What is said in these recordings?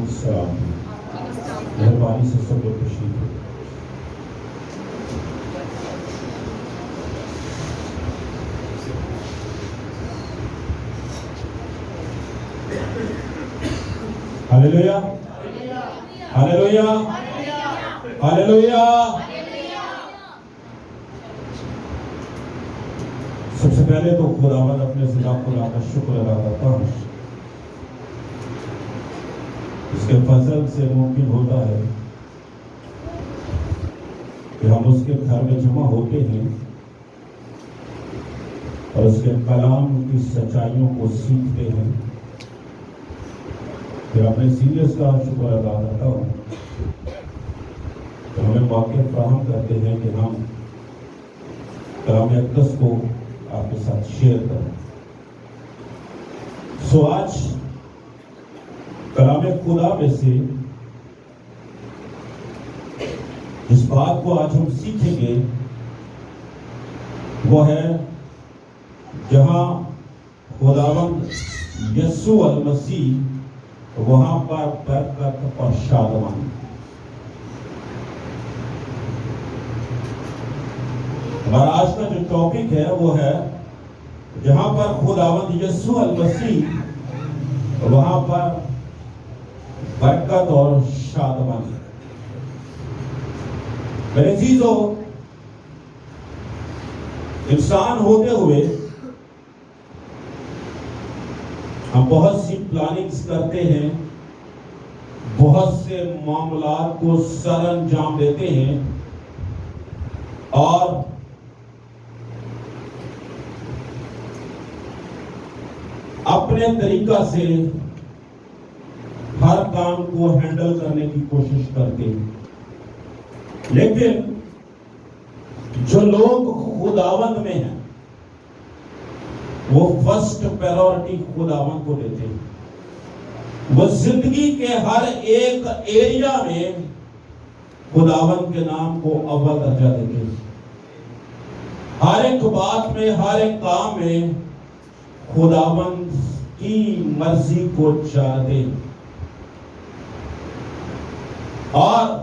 السلام. مہربانی سے سب لوگ تشریف لیں. Hallelujah hallelujah hallelujah. سب سے پہلے تو خداوند اپنے ذات خدا کا شکر ادا کرتا ہوں. اس کے فضل سے ممکن ہوتا ہے کہ ہم اس کے گھر میں جمع ہوتے ہیں اور اس کے کلام کی سچائیوں کو سیکھتے ہیں. پھر اپنے سینئرز کا شکر ادا کرتا ہوں کہ ہمیں موقع فراہم کرتے ہیں کہ ہم کلام اقدس کو آپ کے ساتھ شیئر کریں. سو آج کلام خدا میں سے جس بات کو آج ہم سیکھیں گے وہ ہے جہاں خداوند یسوع المسیح وہاں پر برکت اور شادمانی. ہمارا آج کا جو ٹاپک ہے وہ ہے جہاں پر خداوند یسوع المسیح وہاں پر برکت اور شادمانی. میرے عزیزو، انسان ہوتے ہوئے ہم بہت سی پلاننگز کرتے ہیں، بہت سے معاملات کو سر انجام دیتے ہیں اور اپنے طریقہ سے ہر کام کو ہینڈل کرنے کی کوشش کرتے ہیں. لیکن جو لوگ خداوند میں ہیں وہ فرسٹ پریورٹی خداوند کو دیتے ہیں. وہ زندگی کے ہر ایک ایریا میں خداوند کے نام کو اول درجہ دیتے ہیں. ہر ایک بات میں، ہر ایک کام میں خداوند کی مرضی کو جانتے ہیں. اور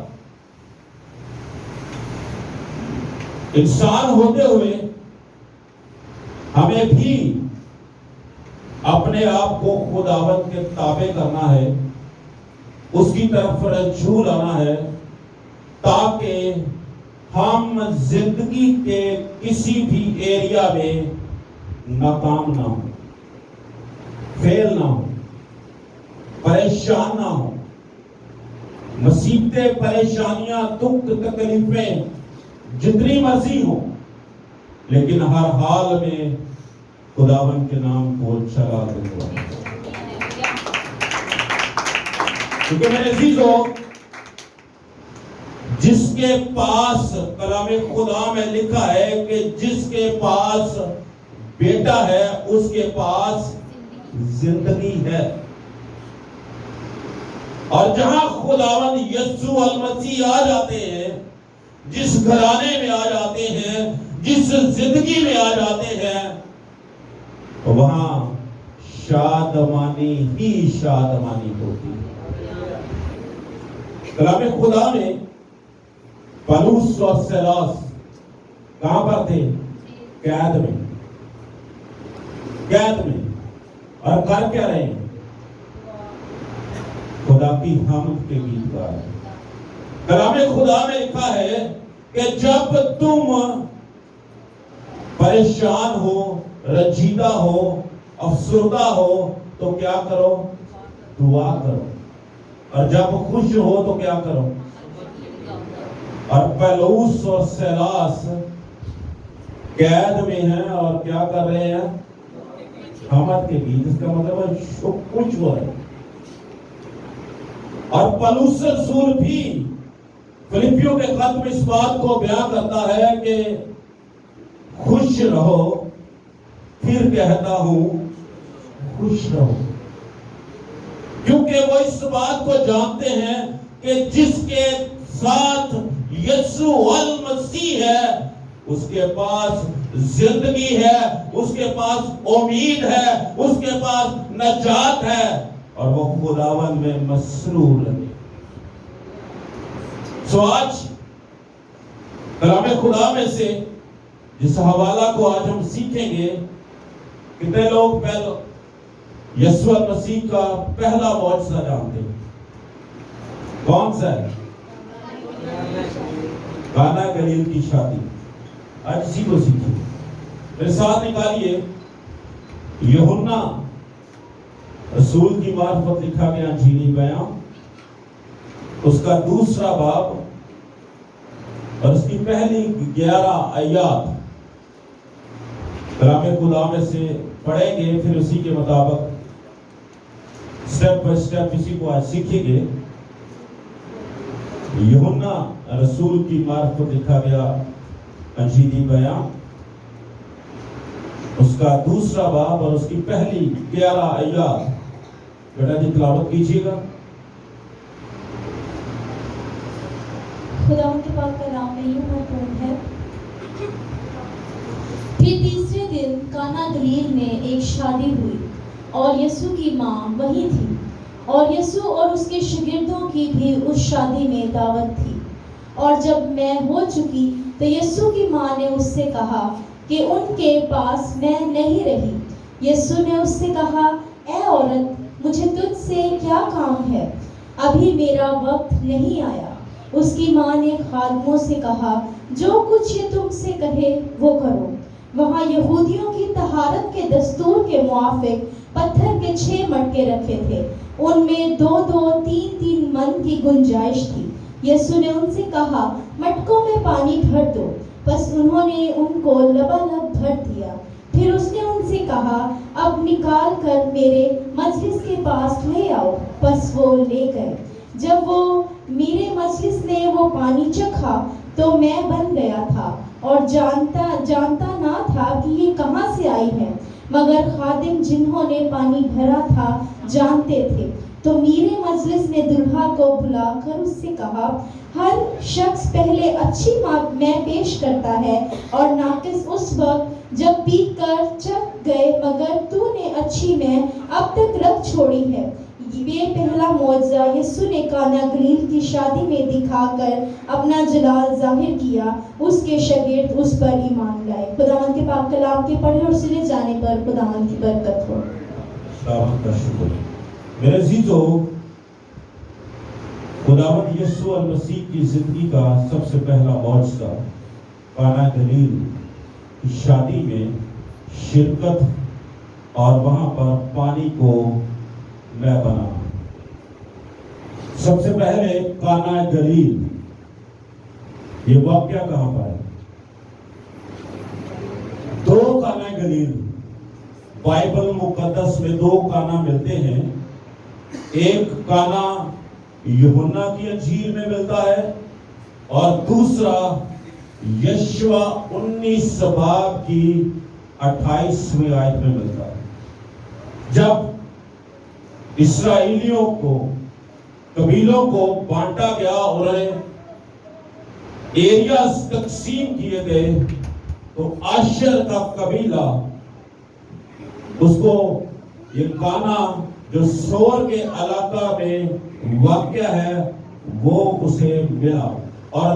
انسان ہوتے ہوئے ہمیں بھی اپنے آپ کو خداوند کے تابع کرنا ہے، اس کی طرف رجوع لانا ہے تاکہ ہم زندگی کے کسی بھی ایریا میں ناکام نہ ہوں، فیل نہ ہوں، پریشان نہ ہوں. مصیبتیں، پریشانیاں، دکھ، تکلیفیں جتنی مرضی ہوں لیکن ہر حال میں خداوند کے نام کو چلا دوں گا. کیونکہ میرے عزیزو، جس کے پاس کلام خدا میں لکھا ہے کہ جس کے پاس بیٹا ہے اس کے پاس زندگی ہے. اور جہاں خداوند یسوع المسیح آ جاتے ہیں، جس گھرانے میں آ جاتے ہیں، جس زندگی میں آ جاتے ہیں، وہاں شادمانی ہی شادمانی ہوتی ہے. کلام خدا میں پولس اور سیلاس کہاں پر تھے؟ قید میں. اور کر کیا رہے ہیں؟ خدا کی حمد کے گیت گا رہے ہیں. کلام خدا میں لکھا ہے کہ جب تم پریشان ہو، رنجیدہ ہو، افسردہ ہو تو کیا کرو؟ دعا کرو. اور جب خوش ہو تو کیا کرو؟ اور پولس اور سیلاس قید میں ہیں اور کیا کر رہے ہیں؟ حمد کے گیت. اس کا مطلب ہے خوش ہو رہے ہیں. اور پولس رسول بھی فلپیوں کے خط میں اس بات کو بیان کرتا ہے کہ خوش رہو، پھر کہتا ہوں خوش رہو. کیونکہ وہ اس بات کو جانتے ہیں کہ جس کے ساتھ یسوع المسیح ہے اس کے پاس زندگی ہے، اس کے پاس امید ہے، اس کے پاس نجات ہے. اور وہ خداوند میں مسرور رہے۔ سو آج کلام خدا میں سے جس حوالہ کو آج ہم سیکھیں گے، کتنے لوگ یسوع مسیح کا پہلا معجزہ جانتے ہیں؟ کون سا ہے؟ کانا گلیل کی شادی۔ آج اسی کو سیکھیں۔ میرے ساتھ نکالیے یوحنا رسول کی معرفت لکھا گیا انجیلی بیان، اس کا 2 باب اور اس کی پہلی 11 آیات کلام خدا میں سے پڑھیں گے، پھر اسی کے مطابق سٹیپ بائی سٹیپ اسی کو آج سیکھیں گے۔ یوحنا رسول کی معرفت لکھا گیا انجیلی بیان، اس کا 2 باب اور اس کی پہلی 11 آیات بیٹا جی تلاوت کیجیے گا۔ خدا کے پاک کلام میں یوں مرکوم ہے۔ پھر تیسرے دن کانا گلیل میں ایک شادی ہوئی اور یسوع کی ماں وہیں تھی، اور یسوع اور اس کے شاگردوں کی بھی اس شادی میں دعوت تھی۔ اور جب میں ہو چکی تو یسوع کی ماں نے اس سے کہا کہ ان کے پاس میں نہیں رہی۔ یسوع نے اس سے کہا، اے عورت، مجھے تجھ سے کیا کام ہے؟ ابھی میرا وقت نہیں آیا۔ اس کی ماں نے خادموں سے کہا، جو کچھ یہ تم سے کہے وہ کرو۔ وہاں یہودیوں کی طہارت کے دستور کے موافق پتھر کے 6 مٹکے رکھے تھے، ان میں 2 3 من کی گنجائش تھی۔ یسوع نے ان سے کہا، مٹکوں میں پانی بھر دو۔ بس انہوں نے ان کو لبالب بھر دیا۔ پھر اس نے ان سے کہا، اب نکال کر میرے مجلس کے پاس لے آؤ۔ بس وہ لے گئے۔ جب وہ میرے مجلس نے وہ پانی چکھا تو میں بن گیا تھا اور جانتا نہ تھا کہ یہ کہاں سے آئی ہے، مگر خادم جنہوں نے پانی بھرا تھا جانتے تھے۔ تو میرے مجلس نے دلہا کو بلا کر اس سے کہا، ہر شخص پہلے اچھی میں پیش کرتا ہے اور ناقص اس وقت جب پی کر چک گئے، مگر تو نے اچھی میں اب تک رکھ چھوڑی ہے۔ یہ پہلا معجزہ یسوع نے کانا گلیل کی شادی میں دکھا کر اپنا جلال ظاہر کیا۔ اس کے شاگرد اس پر ایمان لائے۔ خداوند کے پاک کلام کے پڑھے اور سنے جانے پر خداوند کی برکت ہو۔ خداوند کا شکر۔ میرے عزیزو، خداوند یسوع مسیح کی زندگی کا سب سے پہلا معجزہ کانا گلیل کی شادی میں شرکت اور وہاں پر پانی کو میں بنا۔ سب سے پہلے کانا گلیل، یہ واقعہ کہاں پر ہے؟ 2 کانا گلیل، بائبل مقدس میں 2 کانا ملتے ہیں۔ ایک کانا یوحنا کی انجیل میں ملتا ہے اور دوسرا یشوع 19 باب کی 28ویں آیت میں ملتا ہے۔ جب اسرائیلیوں کو، قبیلوں کو بانٹا گیا اور ایریاز تقسیم کیے گئے، تو آشر کا قبیلہ، اس کو یہ کانا جو سور کے علاقہ میں واقع ہے وہ اسے ملا۔ اور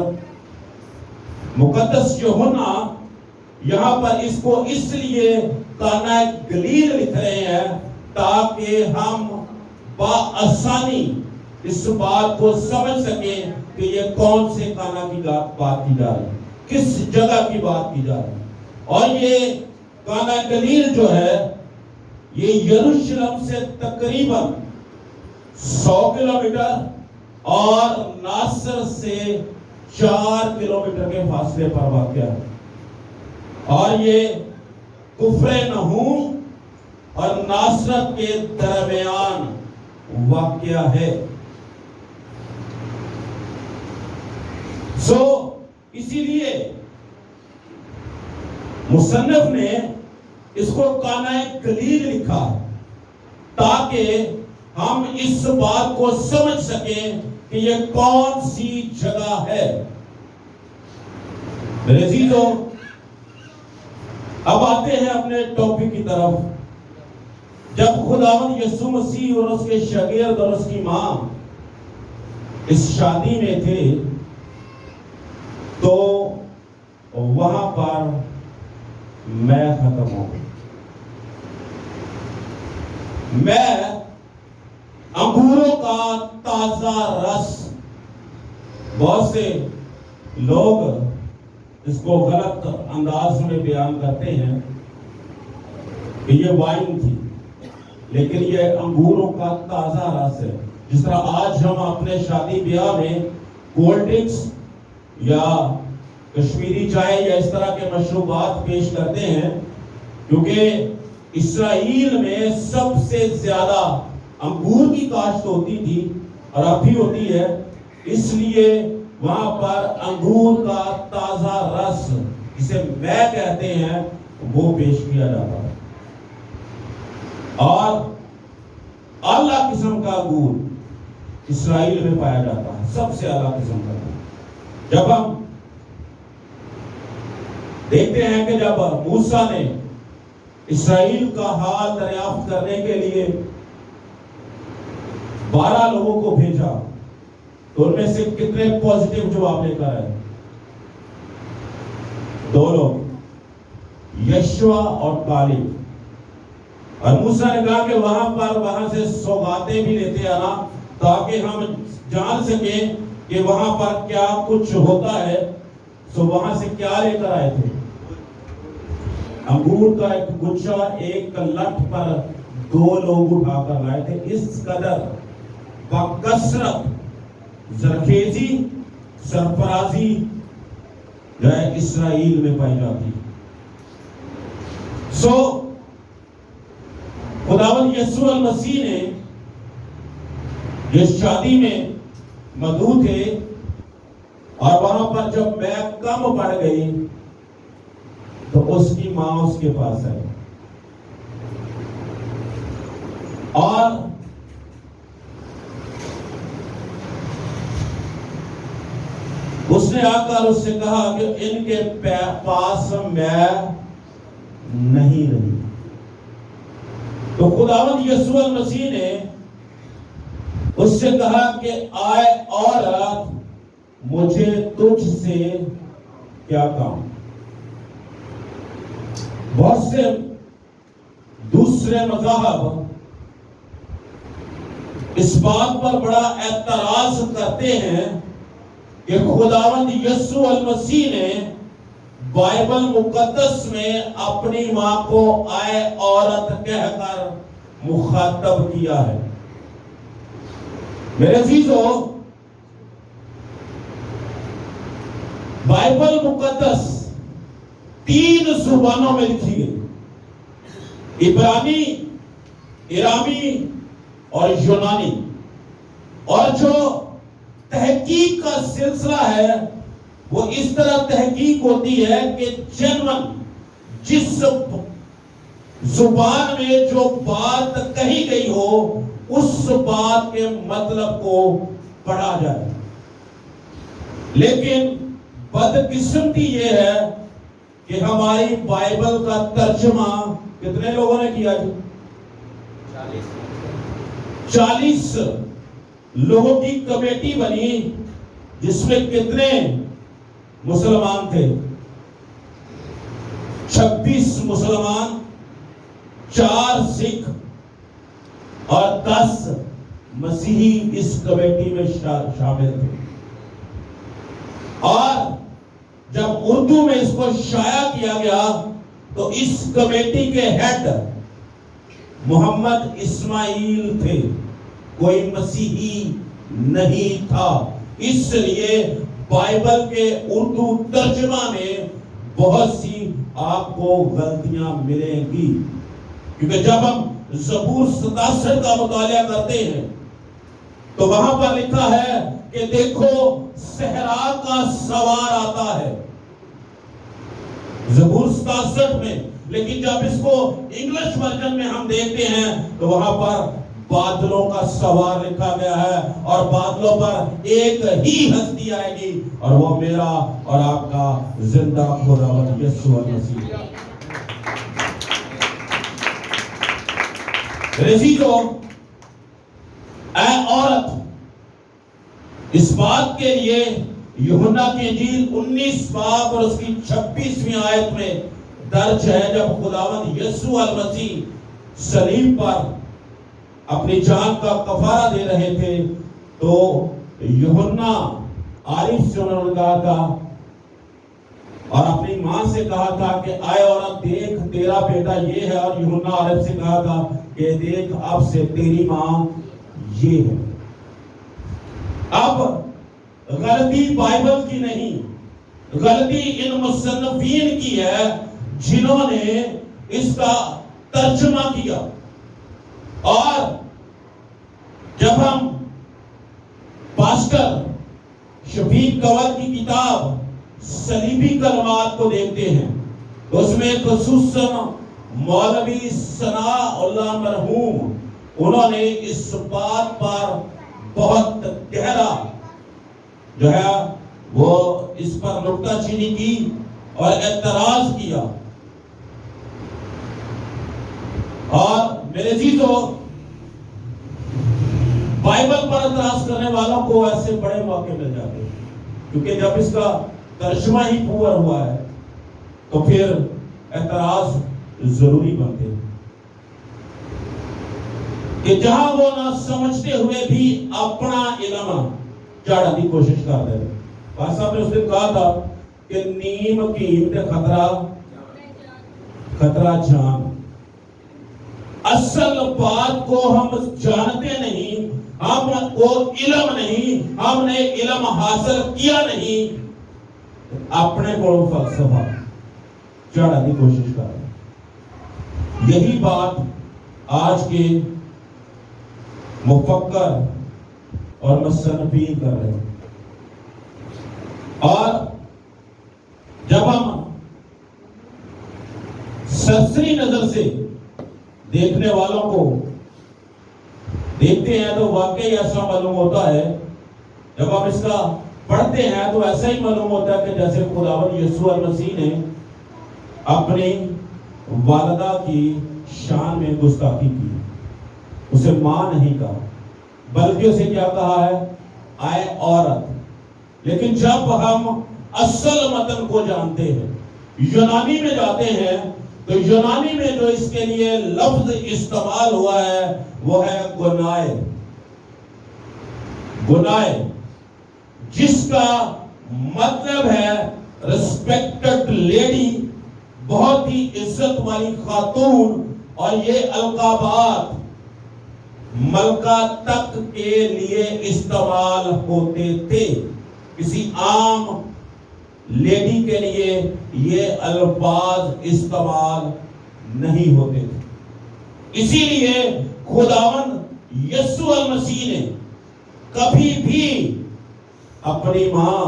مقدس یوحنا یہاں پر اس کو اس لیے کانا گلیل لکھ رہے ہیں تاکہ ہم بآسانی اس بات کو سمجھ سکیں کہ یہ کون سے کانا کی بات کی جا رہی ہے، کس جگہ کی بات کی جا رہی ہے۔ اور یہ کانا گلیل جو ہے یہ یروشلم سے تقریباً 100 کلومیٹر اور ناصر سے 4 کلومیٹر کے فاصلے پر واقع ہے، اور یہ کفر نحوم اور ناصرت کے درمیان واقع ہے۔ اسی لیے مصنف نے اس کو کانا گلیل لکھا تاکہ ہم اس بات کو سمجھ سکیں کہ یہ کون سی جگہ ہے۔ میرے عزیزو، اب آتے ہیں اپنے ٹاپک کی طرف۔ جب خداوند یسوع مسیح اور اس کے شاگرد اور اس کی ماں اس شادی میں تھے تو وہاں پر میں ختم ہو گئی. میں انگوروں کا تازہ رس، بہت سے لوگ اس کو غلط انداز میں بیان کرتے ہیں کہ یہ وائن تھی، لیکن یہ انگوروں کا تازہ رس ہے. جس طرح آج ہم اپنے شادی بیاہ میں کولڈ ڈرنکس یا کشمیری چائے یا اس طرح کے مشروبات پیش کرتے ہیں، کیونکہ اسرائیل میں سب سے زیادہ انگور کی کاشت ہوتی تھی اور اب بھی ہوتی ہے، اس لیے وہاں پر انگور کا تازہ رس جسے میں کہتے ہیں وہ پیش کیا جاتا ہے. اور اعلیٰ قسم کا انگور اسرائیل میں پایا جاتا ہے، سب سے اعلیٰ قسم کا. جب ہم دیکھتے ہیں کہ جب موسیٰ نے اسرائیل کا حال دریافت کرنے کے لیے 12 لوگوں کو بھیجا تو ان میں سے کتنے پازیٹیو جواب لے کر آئے؟ 2 لوگ، یشوع اور کالب. اور موسیٰ نے کہا کہ وہاں سے سوغاتیں بھی لیتے آنا تاکہ ہم جان سکیں کہ وہاں پر کیا کچھ ہوتا ہے. سو وہاں سے کیا لے کر آئے تھے؟ انگور کا ایک گچھا ایک لٹ پر 2 لوگ اٹھا کر لائے تھے. اس قدر بکثرت زرخیزی سرفرازی جو ہے اسرائیل میں پائی جاتی. سو خداوند یسوع المسیح نے جس شادی میں مدعو تھے اور وہاں پر جب میں کم پڑ گئی تو اس کی ماں اس کے پاس آئی اور اس نے آ کر اس سے کہا کہ ان کے پاس میں نہیں رہی. تو خداوند یسوع المسیح نے اس سے کہا کہ آئے عورت مجھے تجھ سے کیا کام. بہت سے دوسرے مذاہب اس بات پر بڑا اعتراض کرتے ہیں کہ خداوند یسوع المسیح نے بائبل مقدس میں اپنی ماں کو آئے عورت کہہ کر مخاطب کیا ہے. میرے عزیزو، بائبل مقدس 3 زبانوں میں لکھی گئی، عبرانی، ارامی اور یونانی. اور جو تحقیق کا سلسلہ ہے وہ اس طرح تحقیق ہوتی ہے کہ جنون جس زبان میں جو بات کہی گئی ہو اس بات کے مطلب کو پڑھا جائے. لیکن بدقسمتی یہ ہے کہ ہماری بائبل کا ترجمہ کتنے لوگوں نے کیا جی؟ 40 لوگوں کی کمیٹی بنی، جس میں کتنے مسلمان تھے؟ 26 مسلمان، 4 سکھ اور 10 مسیحی اس کمیٹی میں شامل تھے. اور جب اردو میں اس کو شائع کیا گیا تو اس کمیٹی کے ہیڈ محمد اسماعیل تھے، کوئی مسیحی نہیں تھا. اس لیے بائبل کے اردو ترجمہ میں بہت سی آپ کو غلطیاں ملیں گی، کیونکہ جب ہم زبور 67 کا مطالعہ کرتے ہیں تو وہاں پر لکھا ہے کہ دیکھو صحرا کا سوار آتا ہے، زبور 67 میں. لیکن جب اس کو انگلش ورژن میں ہم دیکھتے ہیں تو وہاں پر بادلوں کا سوار لکھا گیا ہے، اور بادلوں پر ایک ہی ہستی آئے گی اور وہ میرا اور آپ کا زندہ خداوند یسوع المسیح. عزیزو، اے عورت، اس بات کے لیے یوحنا کی انجیل 19 باب اور اس کی 26ویں آیت میں درج ہے، جب خداوند یسوع المسیح صلیب پر اپنی جان کا کفارہ دے رہے تھے، تو یوحنا عارف سے انہوں نے کہا تھا اور اپنی ماں سے کہا تھا کہ اے عورت دیکھ تیرا بیٹا یہ ہے، اور یوحنا عارف سے کہا تھا کہ دیکھ اب سے تیری ماں یہ ہے۔ اب غلطی بائبل کی نہیں، غلطی ان مصنفین کی ہے جنہوں نے اس کا ترجمہ کیا۔ اور جب ہم پاسٹر شفیق کنور کی کتاب صلیبی کلمات کو دیکھتے ہیں، اس میں خصوصاً مولوی ثناء اللہ مرحوم انہوں نے اس بات پر بہت گہرا جو ہے وہ اس پر نکتہ چینی کی اور اعتراض کیا۔ اور میرے عزیزو، بائبل پر اعتراض کرنے والوں کو ایسے بڑے موقع مل جاتے ہیں، کیونکہ جب اس کا ترجمہ ہی پورا ہوا ہے تو پھر اعتراض ضروری بنتے ہیں کہ جہاں وہ نہ سمجھتے ہوئے بھی اپنا علم چاڑھنے کی کوشش کرتے ہیں۔ پاس صاحب نے اس دن کہا تھا کہ نیم قیمت خطرہ جان۔ اصل بات کو ہم جانتے نہیں، ہم کو علم نہیں، ہم نے علم حاصل کیا نہیں، اپنے کو فلسفہ چڑھانے کی کوشش کر رہے ہیں۔ یہی بات آج کے مفکر اور مصنفین کر رہے ہیں۔ اور جب ہم سرسری نظر سے دیکھنے والوں کو دیکھتے ہیں تو واقعی ایسا معلوم ہوتا ہے، جب ہم اس کا پڑھتے ہیں تو ایسا ہی معلوم ہوتا ہے کہ جیسے خداوند یسوع المسیح نے اپنی والدہ کی شان میں گستاخی کی، اسے ماں نہیں کہا بلکہ اسے کیا کہا ہے؟ اے عورت۔ لیکن جب ہم اصل متن کو جانتے ہیں، یونانی میں جاتے ہیں، تو یونانی میں جو اس کے لیے لفظ استعمال ہوا ہے وہ ہے گنائے، گنائے، جس کا مطلب ہے ریسپیکٹڈ لیڈی، بہت ہی عزت والی خاتون۔ اور یہ القابات ملکہ تک کے لیے استعمال ہوتے تھے، کسی عام لیڈی کے لیے یہ الفاظ استعمال نہیں ہوتے تھے۔ اسی لیے خداوند یسوع المسیح نے کبھی بھی اپنی ماں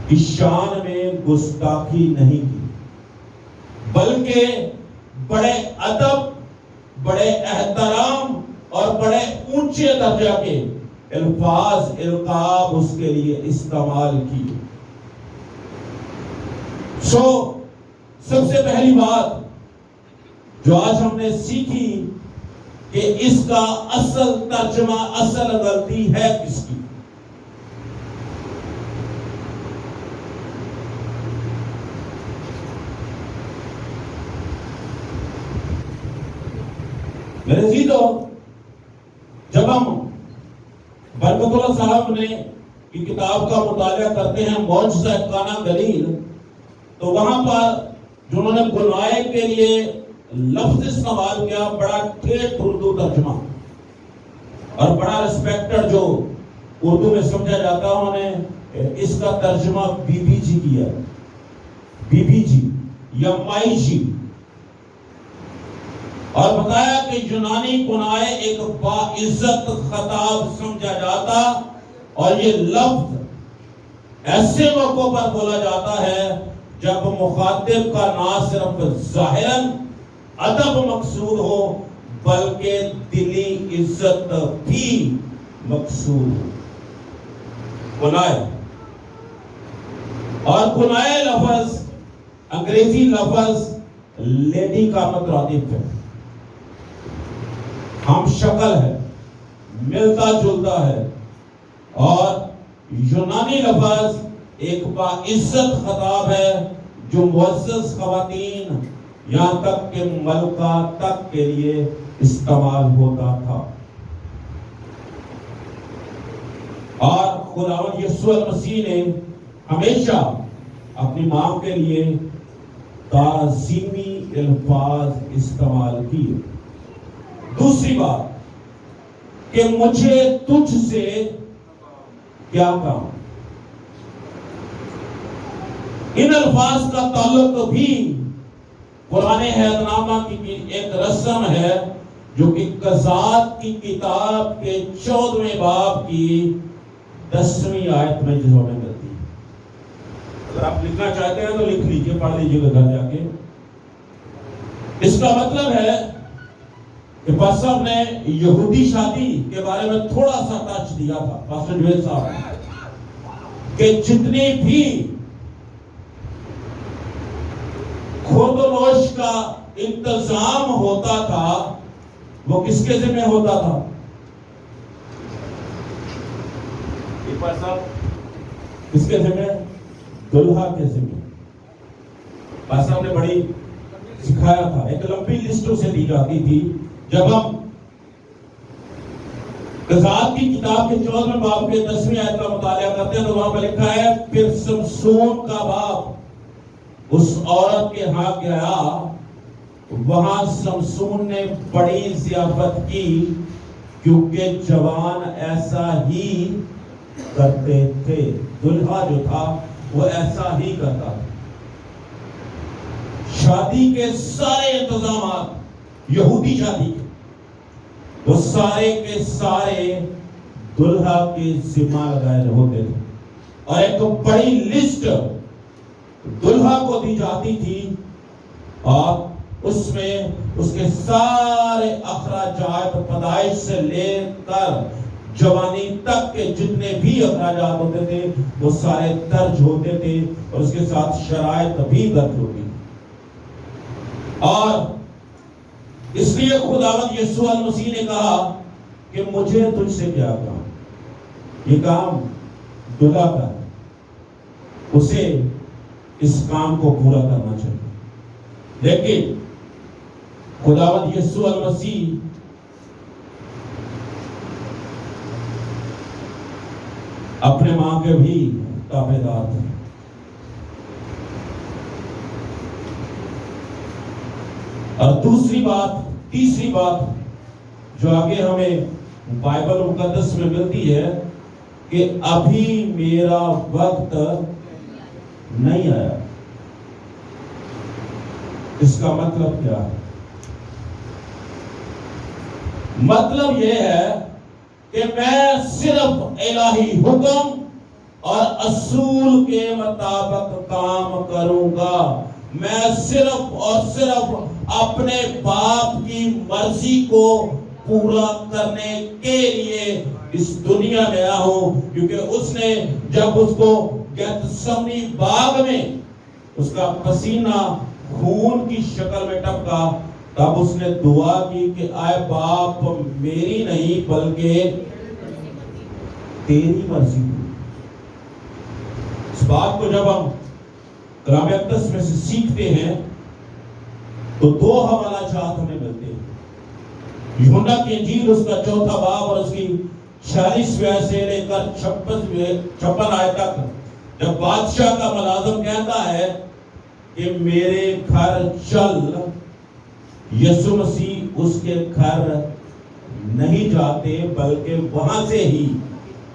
کی شان میں گستاخی نہیں کی، بلکہ بڑے ادب، بڑے احترام اور بڑے اونچے درجہ کے الفاظ، القاب اس کے لیے استعمال کیے۔ سب سے پہلی بات جو آج ہم نے سیکھی کہ اس کا اصل ترجمہ، اصل غلطی ہے کس کی؟ میرے عزیزو، جب ہم برکت اللہ صاحب نے کی کتاب کا مطالعہ کرتے ہیں معجزہ قانا گلیل، تو وہاں پر جو انہوں نے گنائے کے لیے لفظ استعمال کیا، بڑا ٹھیٹ اردو ترجمہ اور بڑا ریسپیکٹڈ جو اردو میں سمجھا جاتا ہے، انہوں نے اس کا ترجمہ بی بی جی کیا، بی بی جی یا مائی جی، اور بتایا کہ یونانی گنائے ایک باعزت خطاب سمجھا جاتا، اور یہ لفظ ایسے موقعوں پر بولا جاتا ہے جب مخاطب کا نہ صرف ظاہراً ادب مقصود ہو بلکہ دلی عزت بھی مقصود ہو۔ گنائے، اور گنائے لفظ انگریزی لفظ لیڈی کا مترادف ہے۔ ہم شکل ہے، ملتا جلتا ہے، اور یونانی لفظ ایک باعزت خطاب ہے جو معزز خواتین یہاں تک کہ ملکہ تک کے لیے استعمال ہوتا تھا۔ اور خداوند یسوع المسیح نے ہمیشہ اپنی ماں کے لیے تعظیمی الفاظ استعمال کیے۔ دوسری بات کہ مجھے تجھ سے کیا کام، ان الفاظ کا تعلق بھی پرانے عہد نامہ کی ایک رسم ہے جو کہ قضات کی کتاب کے 14ویں باب کی 10ویں آیت میں جس میں ملتی ہے۔ اگر آپ لکھنا چاہتے ہیں تو لکھ لیجئے، پڑھ لیجئے گا گھر جا کے۔ اس کا مطلب ہے کہ پاسٹر نے یہودی شادی کے بارے میں تھوڑا سا ٹچ دیا تھا، پاسٹر جویل صاحب نے، کہ جتنی بھی خورد و نوش کا انتظام ہوتا تھا وہ کس کے ذمہ ہوتا تھا؟ کس کے ذمہ؟ دلہا کے ذمہ۔ پاسٹر نے بڑی سکھایا تھا، ایک لمبی لسٹ اسے دی جاتی تھی۔ جب ہم قضات کی کتاب کے 14ویں باب کے 10ویں آیت کا مطالعہ کرتے ہیں تو وہاں پر لکھا ہے، پھر سمسون کا باپ اس عورت کے ہاں گیا، وہاں سمسون نے بڑی ضیافت کی کیونکہ جوان ایسا ہی کرتے تھے۔ دلہا جو تھا وہ ایسا ہی کرتا تھا۔ شادی کے سارے انتظامات، یہودی شادی کے، وہ سارے کے سارے دلہا کے ذمہ لگائے ہوتے تھے، اور ایک بڑی لسٹ دلہا کو دی جاتی تھی، اور اس میں اس کے سارے اخراجات پیدائش سے لے کر جوانی تک کے جتنے بھی اخراجات ہوتے تھے وہ سارے درج ہوتے تھے، اور اس کے ساتھ شرائط بھی درج ہوتی تھی۔ اور اس لیے خداوند یسوع المسیح نے کہا کہ مجھے تجھ سے کیا کام، یہ کام دلہا کا ہے، اسے اس کام کو پورا کرنا چاہیے۔ لیکن خداوند یسوع المسیح اپنے ماں کے بھی تابعدار تھے۔ اور تیسری بات جو آگے ہمیں بائبل مقدس میں ملتی ہے کہ ابھی میرا وقت نہیں آیا۔ اس کا مطلب کیا ہے؟ مطلب یہ ہے کہ میں صرف الہی حکم اور اصول کے مطابق کام کروں گا۔ میں صرف اور صرف اپنے باپ کی مرضی کو پورا کرنے کے لیے اس دنیا میں آیا ہوں، کیونکہ اس نے جب اس کو گیتسمنی باغ میں اس کا پسینہ خون کی شکل میں ٹپکا، تب اس نے دعا کی کہ اے باپ، میری نہیں بلکہ تیری مرضی ہو۔ اس بات کو جب ہم کلام اقدس میں سے سیکھتے ہیں تو 2 حوالہ جات ہمیں ملتے ہیں۔ یوحنا کی انجیل اس کا 4 باب اور اس کی 46 آیت سے لے کر 56 آیت تک، جب بادشاہ کا ملازم کہتا ہے کہ میرے گھر چل، یسوع مسیح اس کے گھر نہیں جاتے بلکہ وہاں سے ہی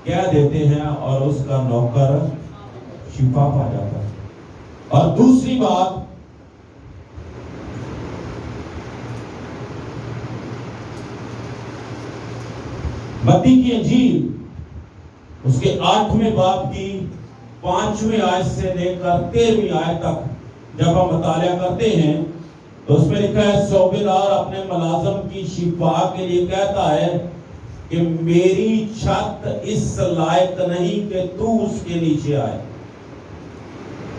کہہ دیتے ہیں اور اس کا نوکر شفا پا جاتا ہے۔ اور دوسری بات، متی کی انجیل اس کے 8ویں باب کی 5ویں آیت سے لے کر 13ویں آیت تک جب ہم مطالعہ کرتے ہیں تو اس میں لکھا ہے، صوبیدار اپنے ملازم کی شفا کے لیے کہتا ہے کہ میری چھت اس لائق نہیں کہ تو اس کے نیچے آئے۔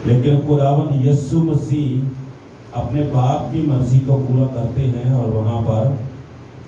لیکن خداوند یسوع مسیح اپنے باپ کی مرضی کو پورا کرتے ہیں اور وہاں پر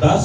10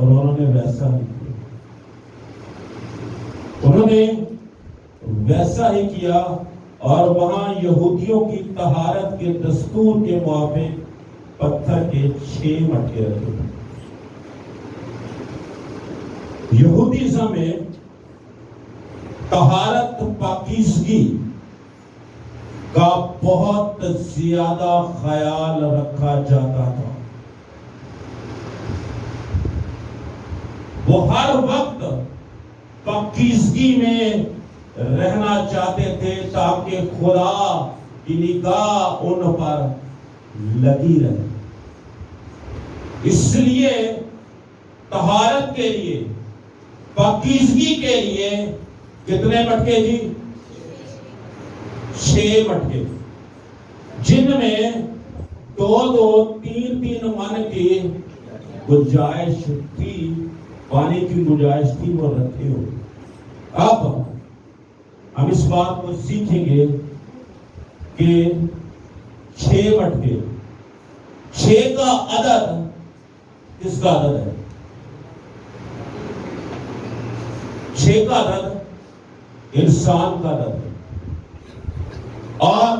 اور انہوں نے ویسا ہی کیا. انہوں نے ویسا ہی کیا اور وہاں یہودیوں کی طہارت کے دستور کے موافق پتھر کے 6 مٹکے رکھے. یہودیزم میں طہارت پاکیزگی کا بہت زیادہ خیال رکھا جاتا تھا. وہ ہر وقت پاکیزگی میں رہنا چاہتے تھے تاکہ خدا کی نگاہ ان پر لگی رہے. اس لیے طہارت کے لیے، پاکیزگی کے لیے کتنے مٹکے جی؟ 6 مٹکے، جن میں 2 3 من کی گنجائش تھی، پانی کی گنجائش تھی، وہ رکھے ہو. اب ہم اس بات کو سیکھیں گے کہ 6 مٹکے، 6 کا عدد کس کا عدد ہے؟ 6 کا عدد انسان کا عدد ہے اور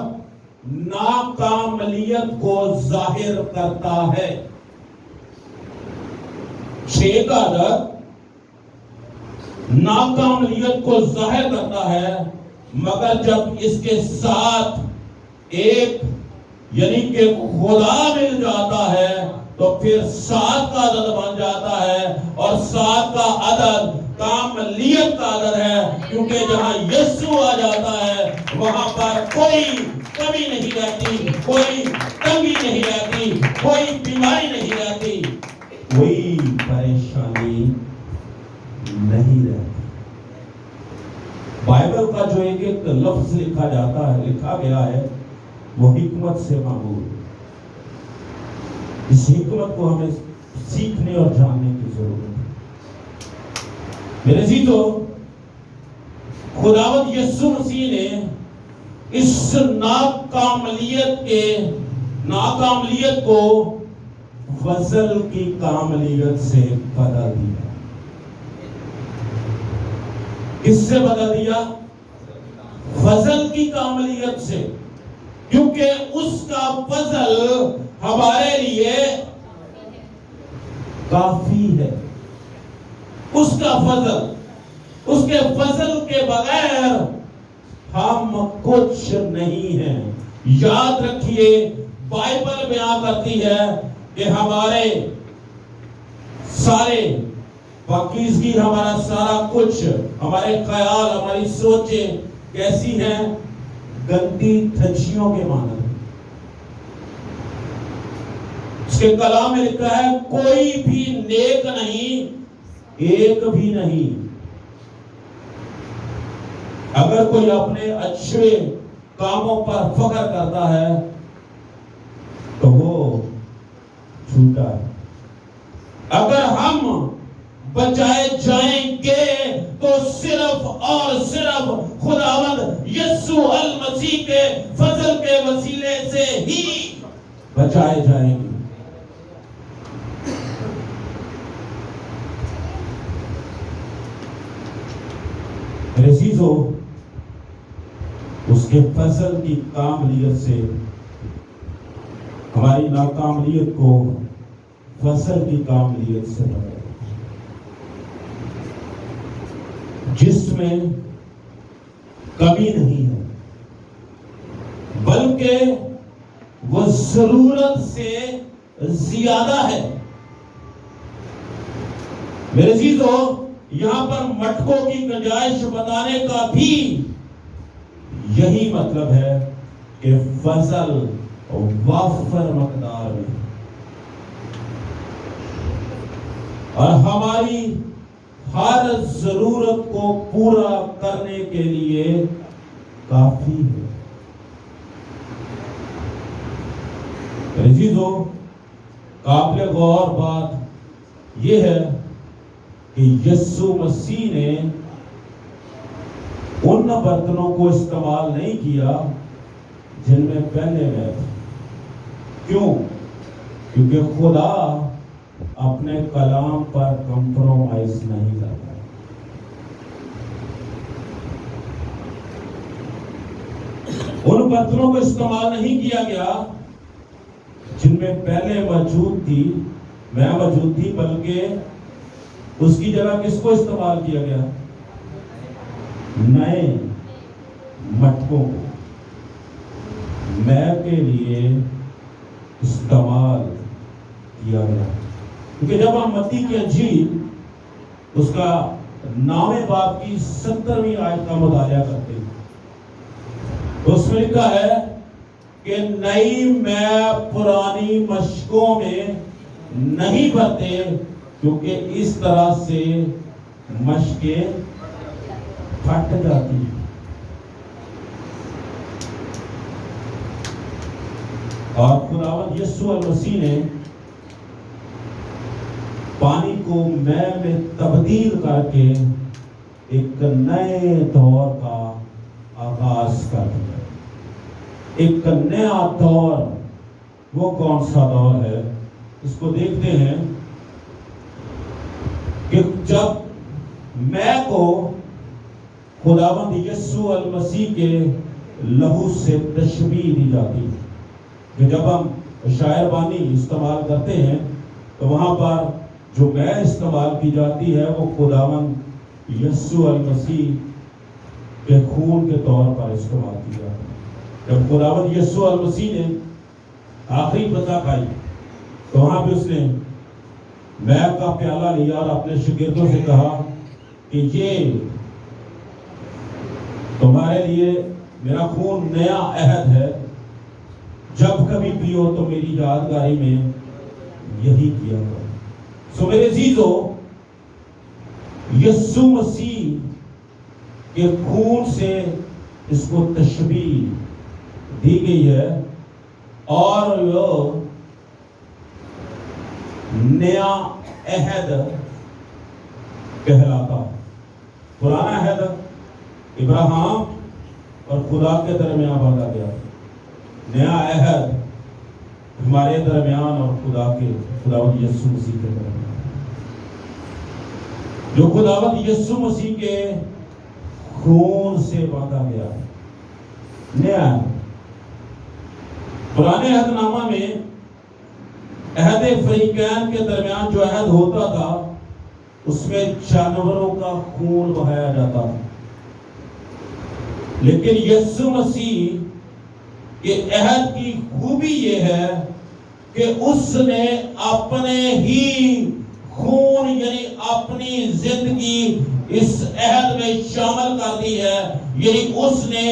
ناکاملیت کو ظاہر کرتا ہے. 6 کا عدد ناکاملیت کو ظاہر کرتا ہے، مگر جب اس کے ساتھ ایک یعنی کہ خدا مل جاتا ہے تو پھر 7 کا عدد بن جاتا ہے. اور 7 کا عدد کاملیت کا عدد ہے، کیونکہ جہاں یسوع آ جاتا ہے وہاں پر کوئی کمی نہیں رہتی، کوئی تنگی نہیں رہتی، کوئی بیماری نہیں رہتی، کوئی پریشانی نہیں رہتی. بائبل کا جو ایک لفظ لکھا گیا ہے وہ حکمت سے معمول. اس حکمت کو ہمیں سیکھنے اور جاننے کی ضرورت ہے. میرے عزیزو، خداوند یسوع مسیح نے اس ناکاملیت کو فضل کی کاملیت سے بدل دیا. کس سے بدل دیا؟ فضل کی کاملیت سے، کیونکہ اس کا فضل ہمارے لیے کافی ہے. اس کا فضل، اس کے فضل کے بغیر ہم کچھ نہیں ہیں. یاد رکھیے، بائبل بیان کرتی ہے کہ ہمارے سارے پاکیزگی، ہمارا سارا کچھ، ہمارے خیال، ہماری سوچیں کیسی ہیں؟ گندی دھجیوں کے مانند. اس کے کلام میں لکھا ہے کوئی بھی نیک نہیں، ایک بھی نہیں. اگر کوئی اپنے اچھے کاموں پر فخر کرتا ہے تو وہ جھوٹا ہے. اگر ہم بچائے جائیں گے تو صرف اور صرف خداوند یسوع المسیح کے فضل کے وسیلے سے ہی بچائے جائیں گے. میرے عزیزو، اس کے فضل کی کاملیت سے ہماری ناکاملیت کو فضل کی کاملیت سے بدل، جس میں کمی نہیں ہے بلکہ وہ ضرورت سے زیادہ ہے. میرے عزیزو، یہاں پر مٹکوں کی گنجائش بتانے کا بھی یہی مطلب ہے کہ فضل وافر مقدار میں اور ہماری ہر ضرورت کو پورا کرنے کے لیے کافی ہے. عزیزو، قابل غور بات یہ ہے کہ یسوع مسیح نے ان برتنوں کو استعمال نہیں کیا جن میں پہنے گئے تھے. کیوں؟ کیونکہ خدا اپنے کلام پر کمپرومائز نہیں کرتا. ان پتھروں کو استعمال نہیں کیا گیا جن میں پہلے موجود تھی، میں موجود تھی، بلکہ اس کی جگہ کس کو استعمال کیا گیا؟ نئے مٹکوں کو میں کے لیے استعمال کیا گیا. کیونکہ جب ہم متی کی انجیل اس کا 9 باب کی 70ویں آیت کا مطالعہ کرتے ہیں تو اس میں لکھا ہے کہ نئی میں پرانی مشقوں میں نہیں بھرتے، کیونکہ اس طرح سے مشقیں پھٹ جاتی ہیں. اور خداوند یسوع المسیح نے پانی کو میں تبدیل کر کے ایک نئے دور کا آغاز کر دیا. ایک نیا دور، وہ کون سا دور ہے؟ اس کو دیکھتے ہیں کہ جب میں کو خداوند یسوع المسیح کے لہو سے تشبیہ دی جاتی ہے. کہ جب ہم شاعر بانی استعمال کرتے ہیں تو وہاں پر جو میں استعمال کی جاتی ہے وہ خداوند یسوع المسیح کے خون کے طور پر استعمال کی جاتی ہے. جب خداوند یسوع المسیح نے آخری بتا کھائی تو وہاں پہ اس نے میں کا پیالہ لیا اور اپنے شاگردوں سے کہا کہ یہ تمہارے لیے میرا خون نیا عہد ہے، جب کبھی پیو تو میری یادگاری میں یہی کیا کرو. سو میرے عزیزو، یسوع مسیح کے خون سے اس کو تشبیہ دی گئی ہے اور وہ نیا عہد کہلاتا. پرانا عہد ابراہیم اور خدا کے درمیان باندھا گیا، نیا عہد ہمارے درمیان اور خداوند یسوع مسیح کے درمیان، جو خداوند یسوع مسیح کے خون سے باندھا گیا. نیا پرانے عہد نامہ میں عہد فریقین کے درمیان جو عہد ہوتا تھا اس میں جانوروں کا خون بہایا جاتا تھا، لیکن یسوع مسیح کہ عہد کی خوبی یہ ہے کہ اس نے اپنے ہی خون یعنی اپنی زندگی اس عہد میں شامل کر دی ہے. یعنی اس نے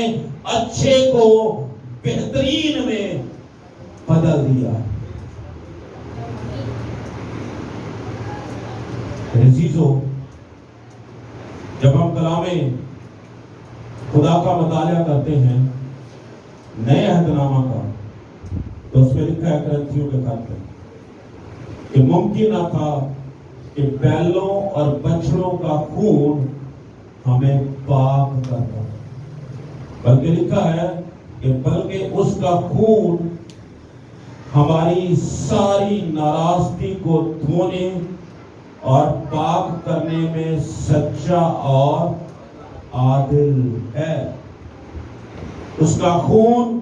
اچھے کو بہترین میں بدل دیا. عزیزو، جب ہم کلام خدا کا مطالعہ کرتے ہیں نئے عہد نامہ کا تو اس میں لکھا ہے کرنتھیوں کے خط میں کہ ممکن نہ تھا کہ بیلوں اور بچڑوں کا خون ہمیں پاک کرتا، بلکہ لکھا ہے کہ بلکہ اس کا خون ہماری ساری ناراضگی کو دھونے اور پاک کرنے میں سچا اور عادل ہے. اس کا خون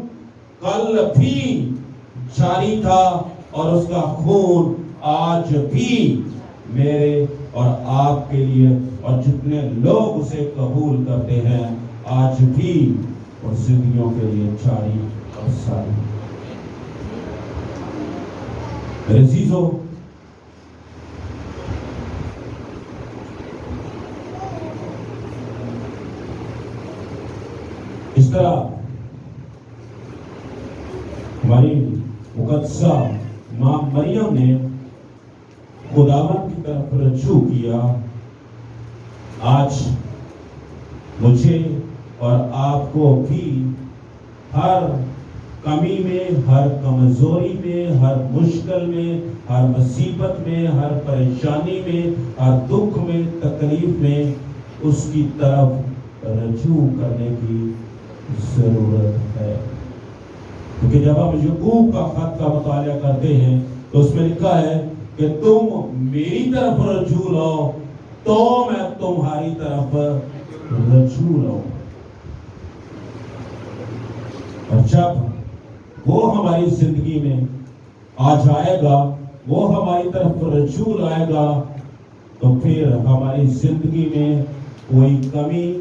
کل بھی جاری تھا اور اس کا خون آج بھی میرے اور آپ کے لیے اور جتنے لوگ اسے قبول کرتے ہیں آج بھی اور زندگیوں کے لیے جاری اور ساری. میرے عزیزو، اس طرح ہماری مقدسہ ماں مریم نے خداوند کی طرف رجوع کیا. آج مجھے اور آپ کو بھی ہر کمی میں، ہر کمزوری میں، ہر مشکل میں، ہر مصیبت میں، ہر پریشانی میں، ہر دکھ میں، تکلیف میں اس کی طرف رجوع کرنے کی ضرورت ہے. کیونکہ جب ہم یعقوب کا خط کا مطالعہ کرتے ہیں تو اس میں لکھا ہے کہ تم میری طرف رجوع لاؤ تو میں تمہاری طرف رجوع لاؤں. اور جب وہ ہماری زندگی میں آ جائے گا، وہ ہماری طرف رجوع لائے گا، تو پھر ہماری زندگی میں کوئی کمی،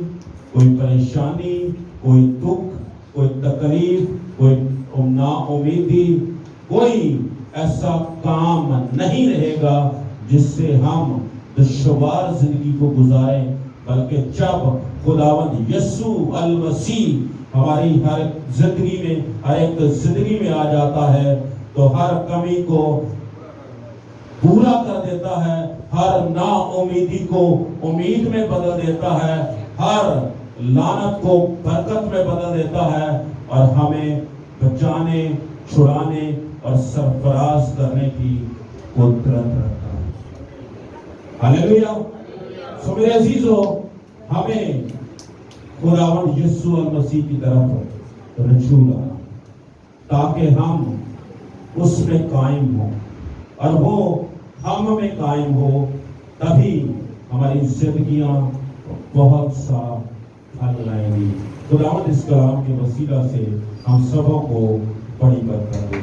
کوئی پریشانی، کوئی دکھ، کوئی تکلیف، کوئی نا امیدی، کوئی ایسا کام نہیں رہے گا جس سے ہم دشوار زندگی کو گزاریں. بلکہ جب خداوند یسوع المسیح ہماری ہر زندگی میں، ہر ایک زندگی میں آ جاتا ہے، تو ہر کمی کو پورا کر دیتا ہے، ہر نا امیدی کو امید میں بدل دیتا ہے، ہر لعنت کو برکت میں بدل دیتا ہے، اور ہمیں بچانے، چھڑانے اور سرفراز کرنے کی قدرت رکھتا ہے. ہاللیلویا. سو میرے عزیزو، ہمیں خداوند یسوع المسیح کی طرف رجوع لانا تاکہ ہم اس میں قائم ہوں، اور وہ ہم میں قائم ہو، تبھی ہماری زندگیاں بہت سا پھل لائیں گی. خداوند اس کلام کے وسیلہ سے ہم سبوں کو بڑی برکت دے.